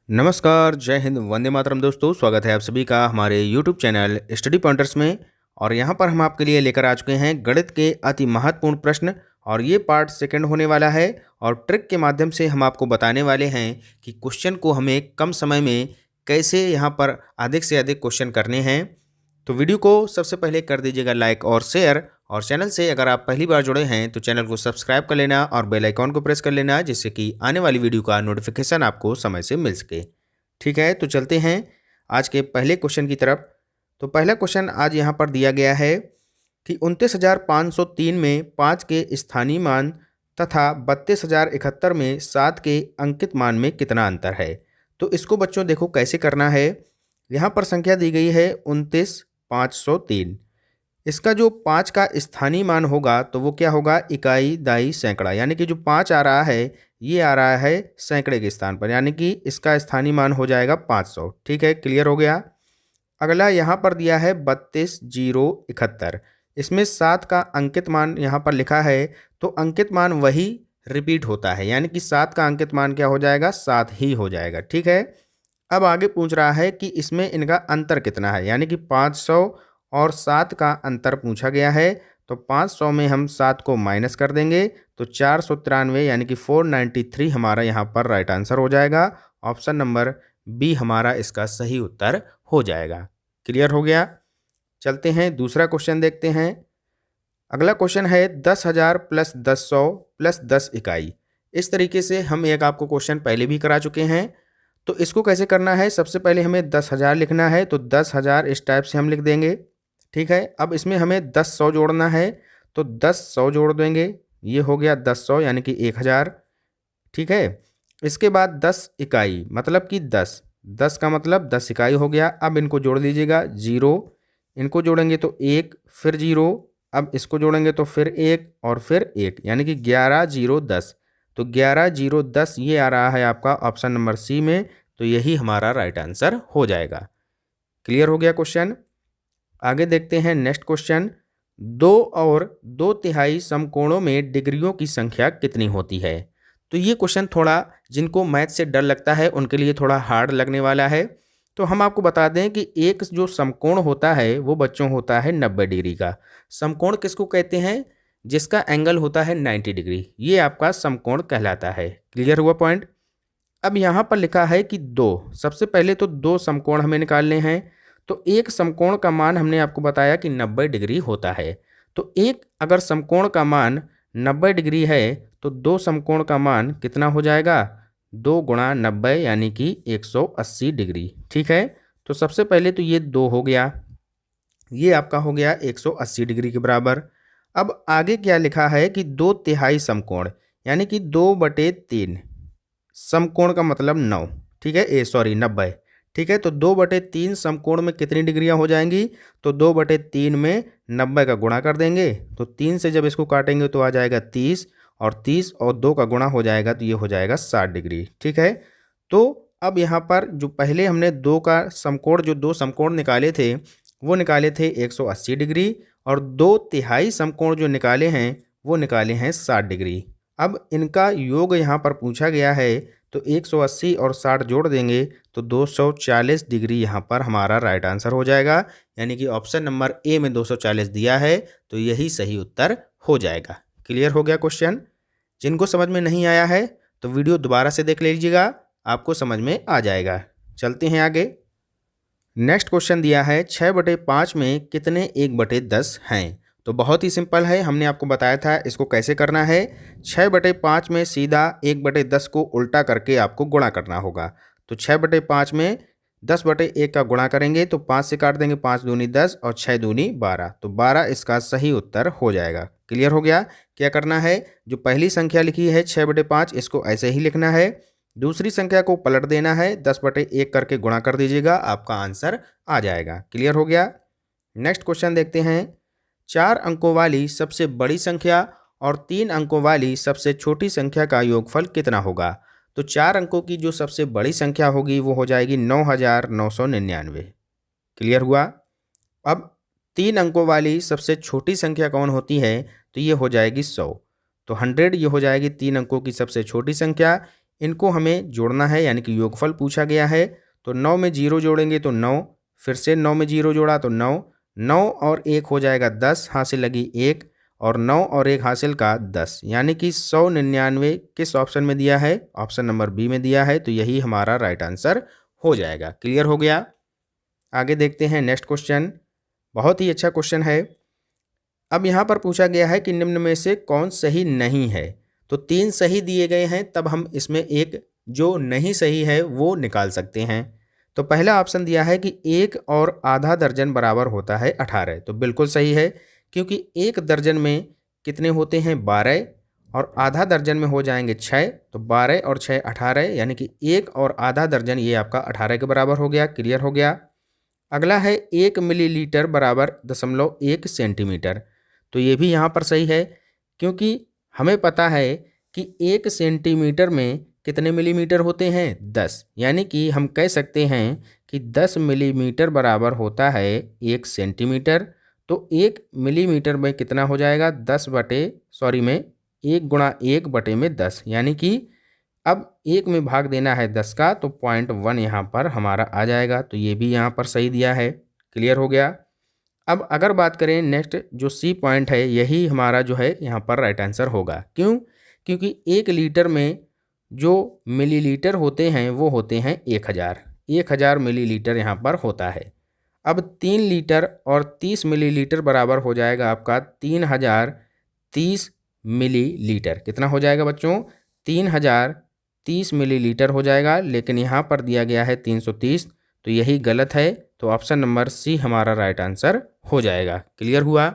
नमस्कार, जय हिंद, वंदे मातरम दोस्तों। स्वागत है आप सभी का हमारे यूट्यूब चैनल स्टडी पॉइंटर्स में। और यहाँ पर हम आपके लिए लेकर आ चुके हैं गणित के अति महत्वपूर्ण प्रश्न। और ये पार्ट सेकंड होने वाला है और ट्रिक के माध्यम से हम आपको बताने वाले हैं कि क्वेश्चन को हमें कम समय में कैसे यहाँ पर अधिक से अधिक क्वेश्चन करने हैं। तो वीडियो को सबसे पहले कर दीजिएगा लाइक और शेयर, और चैनल से अगर आप पहली बार जुड़े हैं तो चैनल को सब्सक्राइब कर लेना और बेल आइकॉन को प्रेस कर लेना, जिससे कि आने वाली वीडियो का नोटिफिकेशन आपको समय से मिल सके। ठीक है, तो चलते हैं आज के पहले क्वेश्चन की तरफ। तो पहला क्वेश्चन आज यहाँ पर दिया गया है कि 29,503 में 5 के स्थानीय मान तथा 32,071 में 7 के अंकित मान में कितना अंतर है। तो इसको बच्चों देखो कैसे करना है। यहाँ पर संख्या दी गई है 29,503। इसका जो 5 का स्थानीय मान होगा तो वो क्या होगा, इकाई दाई सैकड़ा, यानी कि जो 5 आ रहा है ये आ रहा है सैकड़े के स्थान पर, यानी कि इसका स्थानीय मान हो जाएगा 500। ठीक है, क्लियर हो गया। अगला यहाँ पर दिया है 32,071। इसमें 7 का अंकित मान यहाँ पर लिखा है, तो अंकित मान वही रिपीट होता है, यानी कि 7 का अंकित मान क्या हो जाएगा, 7 ही हो जाएगा। ठीक है, अब आगे पूछ रहा है कि इसमें इनका अंतर कितना है, यानी कि 500 और 7 का अंतर पूछा गया है। तो 500 में हम 7 को माइनस कर देंगे तो 493 यानी कि 493 हमारा यहाँ पर राइट आंसर हो जाएगा। ऑप्शन नंबर बी हमारा इसका सही उत्तर हो जाएगा। क्लियर हो गया। चलते हैं दूसरा क्वेश्चन देखते हैं। अगला क्वेश्चन है 10,000 प्लस 10,100 प्लस 10 इकाई। इस तरीके से हम एक आपको क्वेश्चन पहले भी करा चुके हैं। तो इसको कैसे करना है, सबसे पहले हमें 10,000 लिखना है, तो 10,000 इस टाइप से हम लिख देंगे। ठीक है, अब इसमें हमें 10,100 जोड़ना है, तो 10,100 जोड़ देंगे, ये हो गया 10,100 यानी कि 1,000। ठीक है, इसके बाद 10 इकाई मतलब कि 10 का मतलब 10 इकाई हो गया। अब इनको जोड़ लीजिएगा, 0 इनको जोड़ेंगे तो 1 फिर 0, अब इसको जोड़ेंगे तो फिर 1 और फिर 1, यानी कि 11 0 10। तो 11 0 10 ये आ रहा है आपका ऑप्शन नंबर सी में, तो यही हमारा राइट आंसर हो जाएगा। क्लियर हो गया क्वेश्चन। आगे देखते हैं नेक्स्ट क्वेश्चन। 2 और 2/3 समकोणों में डिग्रियों की संख्या कितनी होती है। तो ये क्वेश्चन थोड़ा जिनको मैथ से डर लगता है उनके लिए थोड़ा हार्ड लगने वाला है। तो हम आपको बता दें कि एक जो समकोण होता है वो बच्चों होता है 90 डिग्री का। समकोण किसको कहते हैं, जिसका एंगल होता है 90 डिग्री, ये आपका समकोण कहलाता है। क्लियर हुआ पॉइंट। अब यहाँ पर लिखा है कि 2, सबसे पहले तो 2 समकोण हमें निकालने हैं। तो एक समकोण का मान हमने आपको बताया कि 90 डिग्री होता है। तो एक अगर समकोण का मान 90 डिग्री है तो 2 समकोण का मान कितना हो जाएगा, 2 गुणा 90 यानी कि 180 डिग्री। ठीक है, तो सबसे पहले तो ये 2 हो गया, ये आपका हो गया 180 डिग्री के बराबर। अब आगे क्या लिखा है कि 2/3 समकोण, यानी कि 2/3 समकोण का मतलब 9। ठीक है, सॉरी 90। ठीक है, तो 2/3 समकोण में कितनी डिग्रियां हो जाएंगी, तो 2/3 में 90 का गुणा कर देंगे, तो 3 से जब इसको काटेंगे तो आ जाएगा 30, और 30 और 2 का गुणा हो जाएगा तो ये हो जाएगा 60 डिग्री। ठीक है, तो अब यहाँ पर जो पहले हमने 2 का समकोण, जो 2 समकोण निकाले थे वो निकाले थे 180 डिग्री, और 2/3 समकोण जो निकाले हैं वो निकाले हैं 60 डिग्री। अब इनका योग यहाँ पर पूछा गया है, तो 180 और 60 जोड़ देंगे तो 240 डिग्री यहाँ पर हमारा राइट आंसर हो जाएगा, यानी कि ऑप्शन नंबर ए में 240 दिया है, तो यही सही उत्तर हो जाएगा। क्लियर हो गया क्वेश्चन। जिनको समझ में नहीं आया है तो वीडियो दोबारा से देख लीजिएगा, आपको समझ में आ जाएगा। चलते हैं आगे। नेक्स्ट क्वेश्चन दिया है 6/5 में कितने 1/10 हैं। तो बहुत ही सिंपल है, हमने आपको बताया था इसको कैसे करना है। 6/5 में सीधा 1/10 को उल्टा करके आपको गुणा करना होगा। तो 6/5 में 10/1 का गुणा करेंगे तो 5 से काट देंगे, 5 दूनी 10 और 6 दूनी 12, तो 12 इसका सही उत्तर हो जाएगा। क्लियर हो गया। क्या करना है, जो पहली संख्या लिखी है 6/5 इसको ऐसे ही लिखना है, दूसरी संख्या को पलट देना है, 10/1 करके गुणा कर दीजिएगा, आपका आंसर आ जाएगा। क्लियर हो गया। नेक्स्ट क्वेश्चन देखते हैं। 4 अंकों वाली सबसे बड़ी संख्या और 3 अंकों वाली सबसे छोटी संख्या का योगफल कितना होगा। तो 4 अंकों की जो सबसे बड़ी संख्या होगी वो हो जाएगी 9,999। क्लियर हुआ। अब 3 अंकों वाली सबसे छोटी संख्या कौन होती है, तो ये हो जाएगी 100। तो 100 ये हो जाएगी 3 अंकों की सबसे छोटी संख्या। इनको हमें जोड़ना है, यानी कि योगफल पूछा गया है। तो 9 में 0 जोड़ेंगे तो 9, फिर से 9 में 0 जोड़ा तो 9, 9 और 1 हो जाएगा 10, हासिल लगी 1, और 9 और 1 हासिल का 10, यानी कि 199 किस ऑप्शन में दिया है? ऑप्शन नंबर बी में दिया है। तो यही हमारा राइट आंसर हो जाएगा। क्लियर हो गया? आगे देखते हैं नेक्स्ट क्वेश्चन। बहुत ही अच्छा क्वेश्चन है। अब यहाँ पर पूछा गया है कि निम्न में से कौन सही नहीं है। तो 3 सही दिए गए हैं, तब हम इसमें एक जो नहीं सही है वो निकाल सकते हैं। तो पहला ऑप्शन दिया है कि 1 और आधा दर्जन बराबर होता है 18। तो बिल्कुल सही है, क्योंकि 1 दर्जन में कितने होते हैं? 12, और आधा दर्जन में हो जाएंगे 6। तो 12 और 6 18, यानी कि 1 और आधा दर्जन ये आपका 18 के बराबर हो गया। क्लियर हो गया? अगला है 1 मिलीलीटर बराबर 0.1 सेंटीमीटर। तो ये भी यहाँ पर सही है, क्योंकि हमें पता है कि 1 सेंटीमीटर में कितने मिलीमीटर होते हैं? 10, यानी कि हम कह सकते हैं कि 10 मिलीमीटर बराबर होता है 1 सेंटीमीटर। तो 1 मिलीमीटर में कितना हो जाएगा? 1 गुणा 1 बटे में 10, यानी कि अब 1 में भाग देना है 10 का, तो 0.1 यहाँ पर हमारा आ जाएगा। तो ये भी यहाँ पर सही दिया है। क्लियर हो गया? अब अगर बात करें नेक्स्ट जो सी पॉइंट है, यही हमारा जो है यहाँ पर राइट आंसर होगा। क्यों? क्योंकि 1 लीटर में जो मिलीलीटर होते हैं वो होते हैं 1000 मिलीलीटर यहाँ पर होता है। अब 3 लीटर और 30 मिलीलीटर बराबर हो जाएगा आपका 3030 मिलीलीटर। कितना हो जाएगा बच्चों? 3030 मिलीलीटर हो जाएगा, लेकिन यहाँ पर दिया गया है 330, तो यही गलत है। तो ऑप्शन नंबर सी हमारा राइट आंसर हो जाएगा। क्लियर हुआ?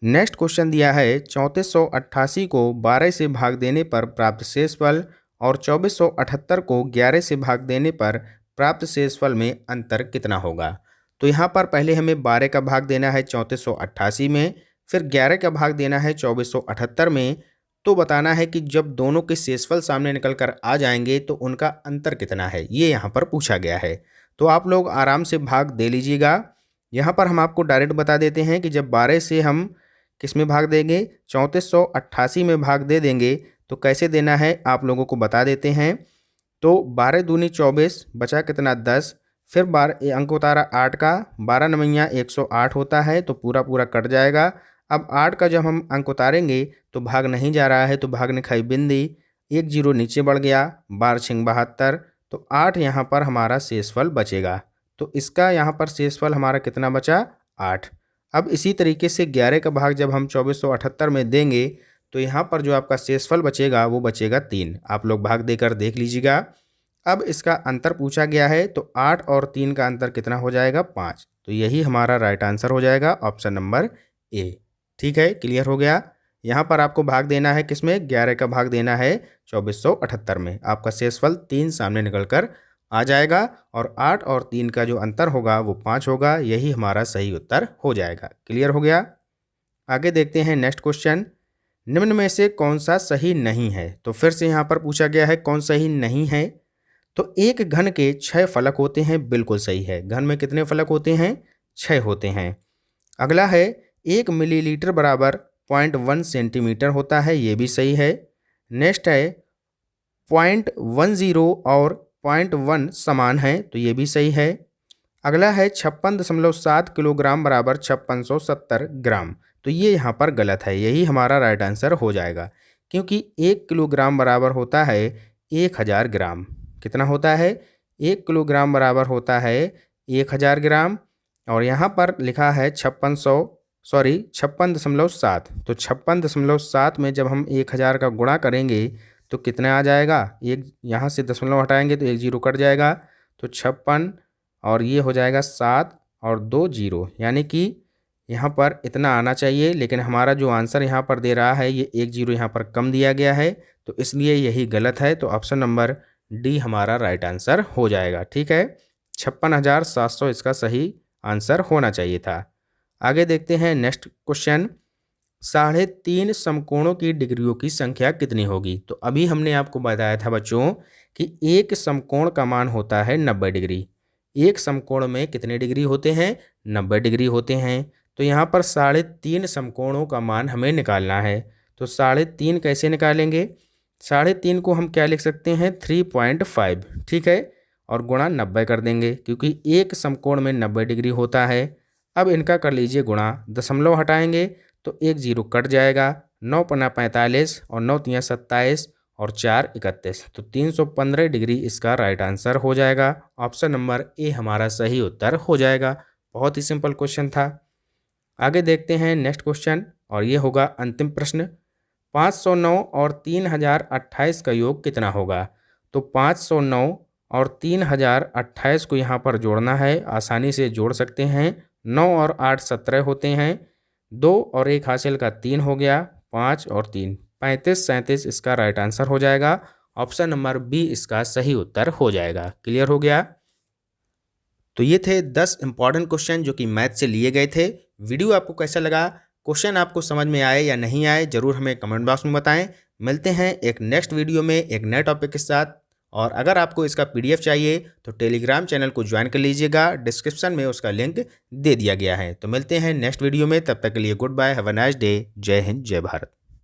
नेक्स्ट क्वेश्चन दिया है 3488 को 12 से भाग देने पर प्राप्त शेषफल और 2478 को 11 से भाग देने पर प्राप्त शेषफल में अंतर कितना होगा। तो यहाँ पर पहले हमें 12 का भाग देना है 3488 में, फिर 11 का भाग देना है 2478 में। तो बताना है कि जब दोनों के शेषफल सामने निकल कर आ जाएंगे तो उनका अंतर कितना है, ये यहाँ पर पूछा गया है। तो आप लोग आराम से भाग दे लीजिएगा। यहाँ पर हम आपको डायरेक्ट बता देते हैं कि जब 12 से हम किस में भाग देंगे? 3488 में भाग दे देंगे। तो कैसे देना है आप लोगों को बता देते हैं। तो 12 दूनी 24, बचा कितना? 10, फिर 12 अंक उतारा 8 का, 12 नवैया 108 होता है, तो पूरा पूरा कट जाएगा। अब 8 का जब हम अंक उतारेंगे तो भाग नहीं जा रहा है, तो भाग ने खाई बिंदी, 1 0 नीचे बढ़ गया, 12 6 72, तो 8 यहाँ पर हमारा शेषफल बचेगा। तो इसका यहाँ पर शेषफल हमारा कितना बचा? 8। अब इसी तरीके से 11 का भाग जब हम 2478 में देंगे तो यहाँ पर जो आपका शेषफल बचेगा वो बचेगा 3। आप लोग भाग देकर देख लीजिएगा। अब इसका अंतर पूछा गया है, तो 8 और 3 का अंतर कितना हो जाएगा? 5। तो यही हमारा राइट आंसर हो जाएगा, ऑप्शन नंबर ए। ठीक है, क्लियर हो गया? यहाँ पर आपको भाग देना है किसमें? 11 का भाग देना है 2478 में। आपका शेषफल 3 सामने निकल कर आ जाएगा, और 8 और 3 का जो अंतर होगा वो 5 होगा। यही हमारा सही उत्तर हो जाएगा। क्लियर हो गया? आगे देखते हैं नेक्स्ट क्वेश्चन। निम्न में से कौन सा सही नहीं है? तो फिर से यहाँ पर पूछा गया है कौन सही नहीं है। तो एक घन के 6 फलक होते हैं, बिल्कुल सही है। घन में कितने फलक होते हैं? 6 होते हैं। अगला है 1 मिलीलीटर बराबर 0.1 सेंटीमीटर होता है, ये भी सही है। नेक्स्ट है 0.10 और 0.1 समान है, तो ये भी सही है। अगला है 56.7 किलोग्राम बराबर 5670 ग्राम, तो ये यहाँ पर गलत है। यही हमारा राइट आंसर हो जाएगा, क्योंकि 1 किलोग्राम बराबर होता है 1000 ग्राम। कितना होता है? 1 किलोग्राम बराबर होता है 1000 ग्राम, और यहाँ पर लिखा है 56.7। तो 56.7 में जब हम 1000 का गुणा करेंगे तो कितना आ जाएगा? एक यहाँ से दशमलव हटाएंगे तो 1 0 कट जाएगा, तो 56, और ये हो जाएगा 7 और 2 0, यानी कि यहाँ पर इतना आना चाहिए, लेकिन हमारा जो आंसर यहाँ पर दे रहा है ये 1 0 यहाँ पर कम दिया गया है, तो इसलिए यही गलत है। तो ऑप्शन नंबर डी हमारा राइट आंसर हो जाएगा। ठीक है, 56,700 इसका सही आंसर होना चाहिए था। आगे देखते हैं नेक्स्ट क्वेश्चन। 3.5 समकोणों की डिग्रियों की संख्या कितनी होगी? तो अभी हमने आपको बताया था बच्चों कि एक समकोण का मान होता है 90 डिग्री। एक समकोण में कितने डिग्री होते हैं? 90 डिग्री होते हैं। तो यहाँ पर 3.5 समकोणों का मान हमें निकालना है। तो 3.5 कैसे निकालेंगे? 3.5 को हम क्या लिख सकते हैं 3.5, ठीक है, और गुणा 90 कर देंगे क्योंकि एक समकोण में 90 डिग्री होता है। अब इनका कर लीजिए गुणा, दशमलव हटाएंगे तो एक जीरो कट जाएगा, 9 पन्ना 45 और 9 तियाँ 27 और 4 31, तो 315 डिग्री इसका राइट आंसर हो जाएगा। ऑप्शन नंबर ए हमारा सही उत्तर हो जाएगा। बहुत ही सिंपल क्वेश्चन था। आगे देखते हैं नेक्स्ट क्वेश्चन, और ये होगा अंतिम प्रश्न। 509 और 3028 का योग कितना होगा? तो 509 और 3028 को यहाँ पर जोड़ना है, आसानी से जोड़ सकते हैं। 9 और 8 17 होते हैं, 2 और 1 हासिल का 3 हो गया, 5 और 3 35 37 इसका राइट आंसर हो जाएगा। ऑप्शन नंबर बी इसका सही उत्तर हो जाएगा। क्लियर हो गया? तो ये थे 10 इंपॉर्टेंट क्वेश्चन जो कि मैथ से लिए गए थे। वीडियो आपको कैसा लगा, क्वेश्चन आपको समझ में आए या नहीं आए, ज़रूर हमें कमेंट बॉक्स में बताएं। मिलते हैं एक नेक्स्ट वीडियो में एक नए टॉपिक के साथ। और अगर आपको इसका PDF चाहिए तो टेलीग्राम चैनल को ज्वाइन कर लीजिएगा, डिस्क्रिप्शन में उसका लिंक दे दिया गया है। तो मिलते हैं नेक्स्ट वीडियो में, तब तक के लिए goodbye, have a nice day, जय हिंद जय भारत।